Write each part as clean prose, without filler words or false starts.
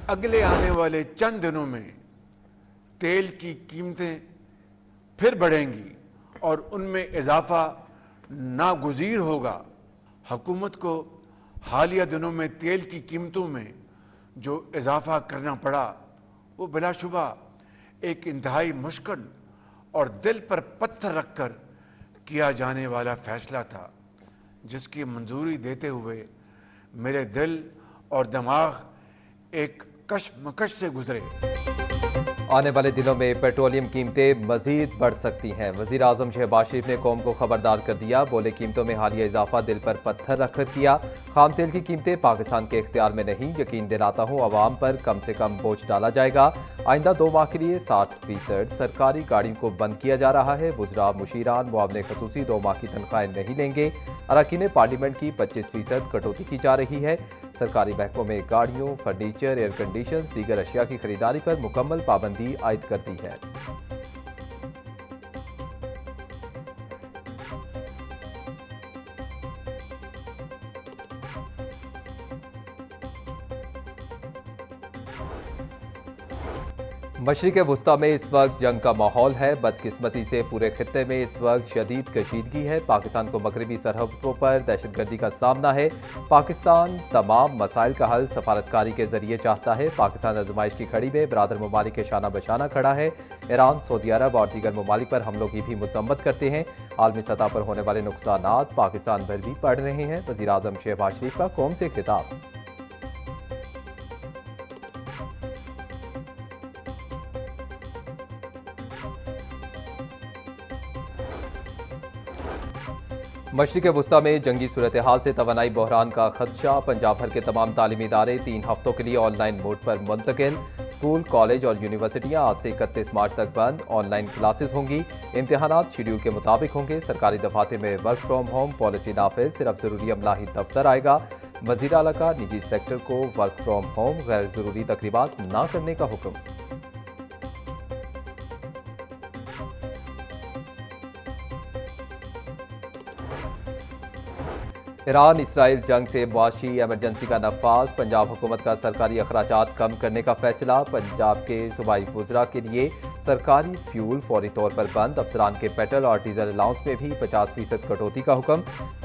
अगले आने वाले चंद दिनों में तेल की कीमतें फिर बढ़ेंगी और उनमें इजाफा नागुज़ीर होगा। हुकूमत को हालिया दिनों में तेल की कीमतों में जो इजाफा करना पड़ा वो बिलाशुबा एक इंतहाई मुश्किल और दिल पर पत्थर रखकर किया जाने वाला फैसला था, जिसकी मंजूरी देते हुए मेरे दिल और दिमाग एक कशमकश से गुजरे। आने वाले दिनों में पेट्रोलियम कीमतें मजीद बढ़ सकती हैं। वज़ीर आज़म शहबाज शरीफ ने कौम को खबरदार कर दिया। बोले, कीमतों में हालिया इजाफा दिल पर पत्थर रखकर किया। खाम तेल की कीमतें पाकिस्तान के इख्तियार में नहीं। यकीन दिलाता हूँ अवाम पर कम से कम बोझ डाला जाएगा। आइंदा 2 माह के लिए 60% सरकारी गाड़ियों को बंद किया जा रहा है। वुज़रा, मुशीरान, मुआवने खसूसी 2 माह की तनख्वाहें नहीं लेंगे। अरकान पार्लियामेंट की 25% कटौती की जा रही है। सरकारी महकमों में गाड़ियों, फर्नीचर, एयर कंडीशन, दीगर अशिया की खरीदारी पर मुकम्मल पाबंदी आयद कर दी है। मशरिक़ वुस्ता में इस वक्त जंग का माहौल है। बदकिस्मती से पूरे खित्ते में इस वक्त शदीद कशीदगी है। पाकिस्तान को मगरबी सरहदों पर दहशतगर्दी का सामना है। पाकिस्तान तमाम मसाइल का हल सफारतकारी के जरिए चाहता है। पाकिस्तान आजमाइश की घड़ी में बरादर ममालिक के शाना बशाना खड़ा है। ईरान, सऊदी अरब और दीगर ममालिक पर हमलों की भी मजम्मत करते हैं। आलमी सतह पर होने वाले नुकसानात पाकिस्तान भर भी पड़ रहे हैं। वज़ीर आज़म शहबाज शरीफ का कौम से खिताब। मशरिक़ वुस्ता में जंगी सूरत हाल से तवानाई बहरान का खदशा। पंजाब भर के तमाम तालीमी इदारे 3 हफ्तों के लिए ऑनलाइन मोड पर मुंतकिल। स्कूल, कॉलेज और यूनिवर्सिटियां आज से 31 मार्च तक बंद। ऑनलाइन क्लासेस होंगी। इम्तिहानात शेड्यूल के मुताबिक होंगे। सरकारी दफातर में वर्क फ्रॉम होम पॉलिसी नाफिज। सिर्फ जरूरी अमला ही दफ्तर आएगा। वज़ीर आला का निजी सेक्टर को वर्क फ्रॉम होम, गैर जरूरी तकरीबात न करने का हुक्म। ईरान इसराइल जंग से मुआशी एमरजेंसी का नफाज। पंजाब हुकूमत का सरकारी अखराजात कम करने का फैसला। पंजाब के सूबाई वुज़रा के लिए सरकारी फ्यूल फौरी तौर पर बंद। अफसरान के पेट्रोल और डीजल अलाउंस में भी 50% कटौती का हुक्म।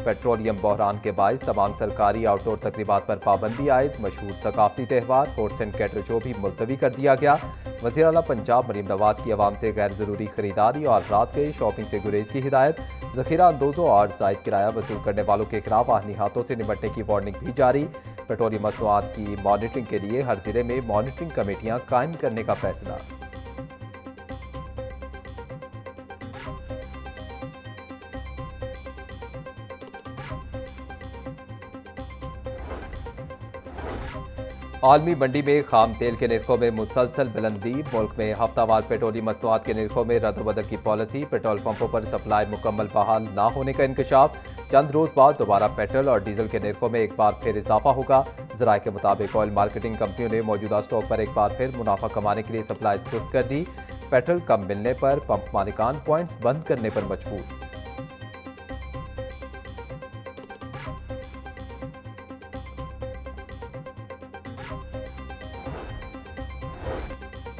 पेट्रोलियम बहरान के बायस तमाम सरकारी आउटडोर तकरीबात पर पाबंदी आयद। मशहूर सकाफती त्यौहार हॉर्स एंड कैटल शो भी मुलतवी कर दिया गया। वज़ीर आला पंजाब मरीम नवाज की आवाम से गैर जरूरी खरीदारी और रात गई शॉपिंग से गुरेज की हिदायत। जखीरा अंदोजों और जायद किराया वसूल करने वालों के खिलाफ आहनी हाथों से निपटने की वार्निंग भी जारी। पेट्रोलियम मसनूआत की मॉनिटरिंग के लिए हर जिले में मॉनिटरिंग कमेटियां कायम करने का फैसला। आलमी मंडी में खाम तेल के निर्खों में मुसलसल बुलंदी। मुल्क में हफ्तावार पेट्रोलियम मसनूआत के निर्खों में रद्द-बदल की पॉलिसी। पेट्रोल पंपों पर सप्लाई मुकम्मल बहाल न होने का इंकशाफ। चंद रोज बाद दोबारा पेट्रोल और डीजल के निर्खों में एक बार फिर इजाफा होगा। ज़राए के मुताबिक ऑयल मार्केटिंग कंपनियों ने मौजूदा स्टॉक पर एक बार फिर मुनाफा कमाने के लिए सप्लाई सुस्त कर दी। पेट्रोल कम मिलने पर पंप मालिकान पॉइंट्स बंद करने पर मजबूर।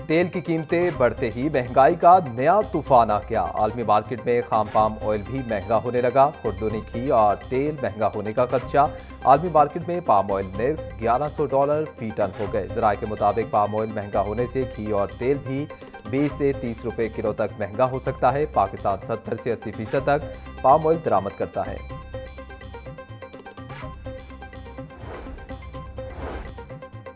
तेल की कीमतें बढ़ते ही महंगाई का नया तूफान आ गया। आलमी मार्केट में खाम पाम ऑयल भी महंगा होने लगा। खुर्दुनी घी और तेल महंगा होने का खदशा। आलमी मार्केट में पाम ऑयल निर्ख $1100 फी टन हो गए। ज़राए के मुताबिक पाम ऑयल महंगा होने से घी और तेल भी 20 से 30 रुपए किलो तक महंगा हो सकता है। पाकिस्तान 70 से 80% तक पाम ऑयल दरामद करता है।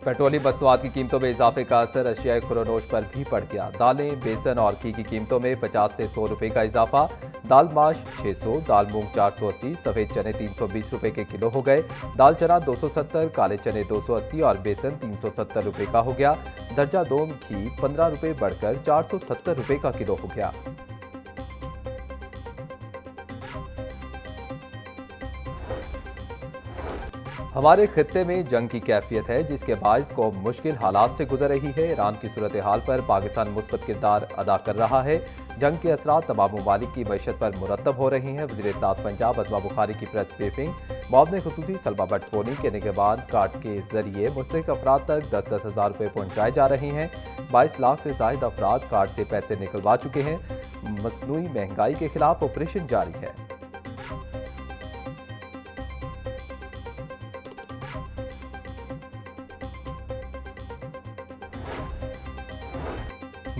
पेट्रोलियम मसनूआत की कीमतों में इजाफे का असर अशियाए खुरोनोश पर भी पड़ गया। दालें, बेसन और घी की कीमतों में 50 से 100 रुपए का इजाफा। दाल माश 600, दाल मूंग 480, सफ़ेद चने 320 रुपए के किलो हो गए। दाल चना 270, काले चने 280 और बेसन 370 रुपए का हो गया। दर्जा दोम घी 15 रुपए बढ़कर 470 रुपए का किलो हो गया। हमारे खित्ते में जंग की कैफियत है जिसके बायस कौम मुश्किल हालात से गुजर रही है। ईरान की सूरत हाल पर पाकिस्तान मुस्बत किरदार अदा कर रहा है। जंग के असरात तमाम ममालिक की मैशत पर मुरतब हो रही हैं। वज़ीर इत्तेहाद पंजाब असमा बुखारी की प्रेस ब्रीफिंग। मुआवने खुसूसी सलमा भट्ट पोनी के निगहबान कार्ड के जरिए मुस्तहिक अफराद तक 10-10 हज़ार रुपये पहुँचाए जा रहे हैं। 22 लाख से ज़ायद अफराद कार्ड से पैसे निकलवा चुके हैं। मसनूई महंगाई के खिलाफ ऑपरेशन जारी है।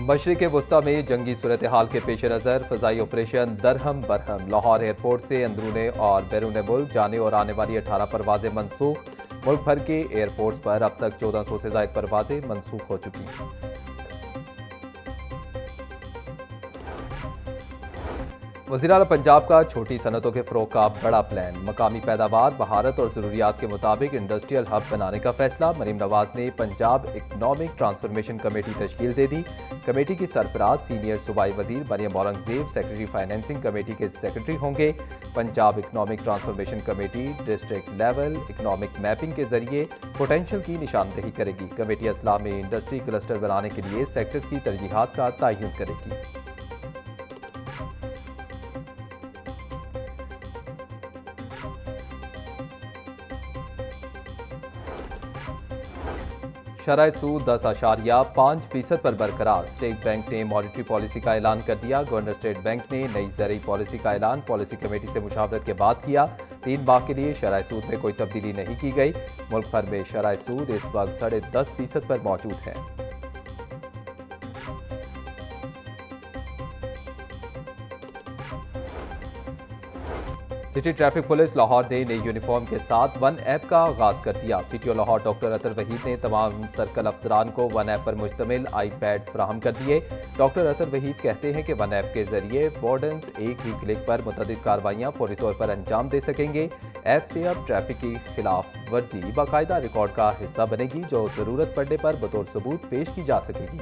मशरिक़ वस्ता में जंगी सूरत हाल के पेश नज़र फ़ज़ाई ऑपरेशन दरहम बरहम। लाहौर एयरपोर्ट से अंदरूने और बैरून मुल्क जाने और आने वाली 18 परवाजें मनसूख। मुल्क भर के एयरपोर्ट्स पर अब तक 1400 से ज़ायद परवाजें मनसूख हो चुकी हैं। वज़ीर आला पंजाब का छोटी सनतों के फ़रोग़ का बड़ा प्लान। मकामी पैदावार, महारत और ज़रूरियात के मुताबिक इंडस्ट्रियल हब बनाने का फैसला। मरीम नवाज ने पंजाब इकनॉमिक ट्रांसफॉर्मेशन कमेटी तश्कील दे दी। कमेटी की सरबराह सीनियर सूबाई वज़ीर Maryam Aurangzeb secretary financing committee के सेक्रेटरी होंगे। Punjab economic transformation committee district level economic mapping के जरिए पोटेंशियल की निशानदेही करेगी। कमेटी असला में इंडस्ट्री क्लस्टर बनाने के लिए सेक्टर्स की तरजीहात का तयन करेगी। शरह सूद 10.5% पर बरकरार। स्टेट बैंक ने मॉनिटरी पॉलिसी का ऐलान कर दिया। गवर्नर स्टेट बैंक ने नई ज़रई पॉलिसी का ऐलान पॉलिसी कमेटी से मुशावरत के बाद किया। 3 माह के लिए शरह सूद में कोई तब्दीली नहीं की गई। मुल्क भर में शरह सूद इस वक्त 10.5% पर मौजूद है। सिटी ट्रैफिक पुलिस लाहौर ने नई यूनिफॉर्म के साथ वन ऐप का आगाज कर दिया। सिटी और लाहौर डॉक्टर अतर वहीद ने तमाम सर्कल अफसरान को वन ऐप पर मुश्तमिल iPad फराहम कर दिए। डॉक्टर अतर वहीद कहते हैं कि वन ऐप के जरिए वार्डन्स एक ही क्लिक पर मुतअद्दिद कार्रवाइयाँ फौरी तौर पर अंजाम दे सकेंगे। ऐप से अब ट्रैफिक की खिलाफ वर्जी बाकायदा रिकॉर्ड का हिस्सा बनेगी जो जरूरत पड़ने पर बतौर सबूत पेश की जा सकेगी।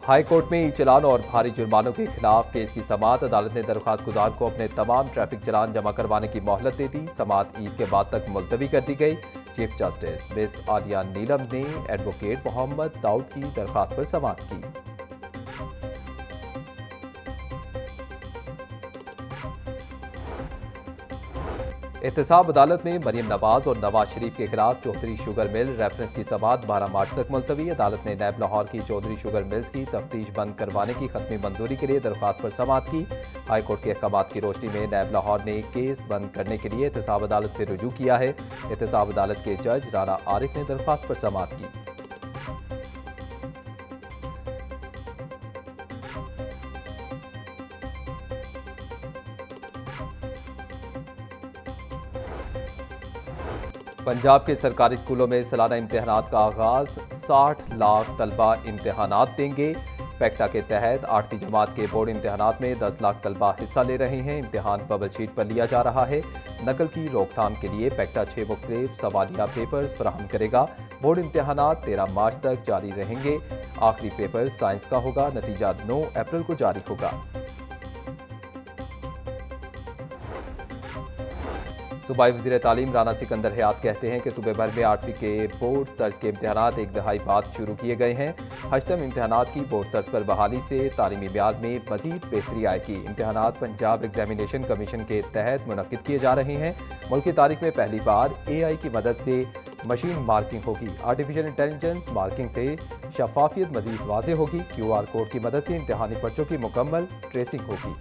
हाई कोर्ट में ई चलान और भारी जुर्मानों के खिलाफ केस की समाअत। अदालत ने दरख्वास्त गुजार को अपने तमाम ट्रैफिक चलान जमा करवाने की मोहलत दे दी। समाअत ईद के बाद तक मुलतवी कर दी गई। चीफ जस्टिस मिस आलिया नीलम ने एडवोकेट मोहम्मद दाऊद की दरख्वास्त पर समाअत की। एहतसाब अदालत में मरियम नवाज और नवाज शरीफ के खिलाफ चौधरी शुगर मिल रेफरेंस की समाअत 12 मार्च तक मुलतवी। अदालत ने नैब लाहौर की चौधरी शुगर मिल्स की तफ्तीश बंद करवाने की खत्मी मंजूरी के लिए दरख्वास्त पर समाअत की। हाईकोर्ट के अहकामात की रोशनी में नैब लाहौर ने केस बंद करने के लिए एहतसाब अदालत से रुजू किया है। एहतसाब अदालत के जज राना आरिफ ने दरख्वास्त पर समाअत की। पंजाब के सरकारी स्कूलों में सालाना इम्तिहानात का आगाज। 60 लाख तलबा इम्तिहानात देंगे। पैक्टा के तहत 8वीं जमात के बोर्ड इम्तिहानात में 10 लाख तलबा हिस्सा ले रहे हैं। इम्तिहान बबल शीट पर लिया जा रहा है। नकल की रोकथाम के लिए पैक्टा 6 मुख्तलिफ सवालिया पेपर्स फराहम करेगा। बोर्ड इम्तिहानात 13 मार्च तक जारी रहेंगे। आखिरी पेपर साइंस का होगा। नतीजा 9 अप्रैल को जारी होगा। सूबाई वज़ीर तालीम राना सिकंदर हयात कहते हैं कि सूबे भर में 8वीं के बोर्ड तर्ज के इम्तिहानात एक दहाई बाद शुरू किए गए हैं। हश्तम इम्तिहानात की बोर्ड तर्ज पर बहाली से तालीमी म्यार में मजीद बेहतरी आएगी। इम्तिहानात पंजाब एग्जामिनेशन कमीशन के तहत मुनक्किद किए जा रहे हैं। मुल्क की तारीख में पहली बार AI की मदद से मशीन मार्किंग होगी। आर्टिफिशियल इंटेलिजेंस मार्किंग से शफाफियत मजीद वाज़ेह होगी। QR कोड की मदद से इम्तिहानी पर्चों की मुकम्मल ट्रेसिंग होगी।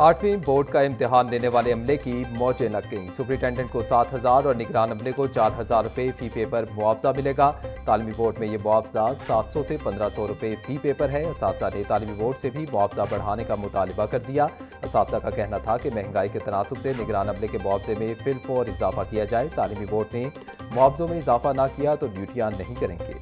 8वीं बोर्ड का इम्तिहान लेने वाले अमले की मौजें लग गईं। सुपरिटेंडेंट को 7,000 और निगरान अमले को 4,000 रुपये फी पेपर मुआवजा मिलेगा। तालीमी बोर्ड में ये मुआवजा 700 से 1,500 रुपये फी पेपर है। असातिज़ा ने तालीमी बोर्ड से भी मुआवजा बढ़ाने का मुतालिबा कर दिया। असातिज़ा का कहना था कि महंगाई के तनासुब से निगरान अमले के मुआवजे में फिलफौर इजाफा किया जाए। तालीमी बोर्ड ने मुआवजों में इजाफा ना किया तो ड्यूटियाँ नहीं करेंगे।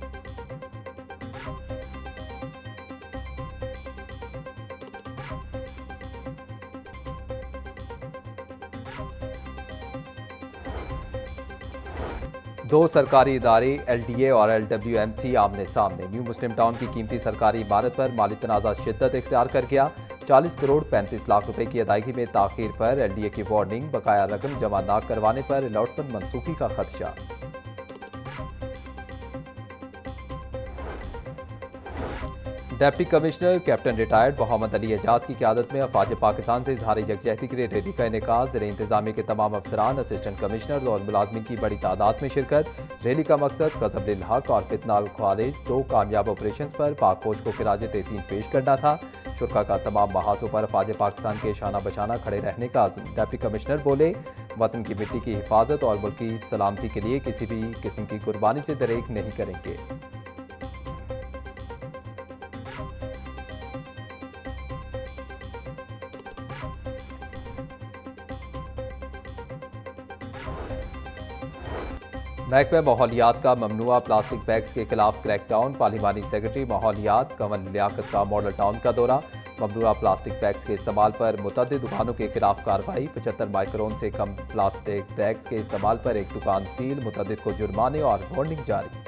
दो सरकारी इदारे LDA और LWMC आमने सामने। न्यू मुस्लिम टाउन की कीमती सरकारी इमारत पर माली तनाज़ा शिद्दत इख्तियार कर गया। 40 करोड़ 35 लाख रुपए की अदायगी में ताखीर पर LDA की वार्निंग, बकाया रकम जमा न करवाने पर अलॉटमेंट मनसूखी का खदशा। Deputy commissioner captain retired Mohammad Ali Ejaz की क़यादत में अफवाज पाकिस्तान से इजहार यकजहती के लिए रैली का इनेकाज। ज़ेरे इंतजामिया के तमाम अफसरान, असिस्टेंट कमिश्नर और मुलाजमिन की बड़ी तादाद में शिरकत। रैली का मकसद गज़ब हक और फितना खारिज 2 कामयाब ऑपरेशन पर पाक फौज को खिराज तहसीन पेश करना था। शुरा का तमाम महाजों पर अफवाज पाकिस्तान के शाना बशाना खड़े रहने का आज़म। डिप्टी कमिश्नर बोले, वतन की मिट्टी की हिफाजत और मुल्क की सलामती के लिए किसी भी किस्म की कुर्बानी से दरेक नहीं करेंगे। महकमा माहौलियात का ममनुआ प्लास्टिक बैग्स के खिलाफ क्रैकडाउन। पार्लिमानी सेक्रेटरी माहौलियात कंवल लियाकत का मॉडल टाउन का दौरा। ममनुआ प्लास्टिक बैग्स के इस्तेमाल पर मुतअद्दिद दुकानों के खिलाफ कार्रवाई। 75 माइक्रोन से कम प्लास्टिक बैग्स के इस्तेमाल पर एक दुकान सील, मुतअद्दिद को जुर्माने और वार्निंग जारी।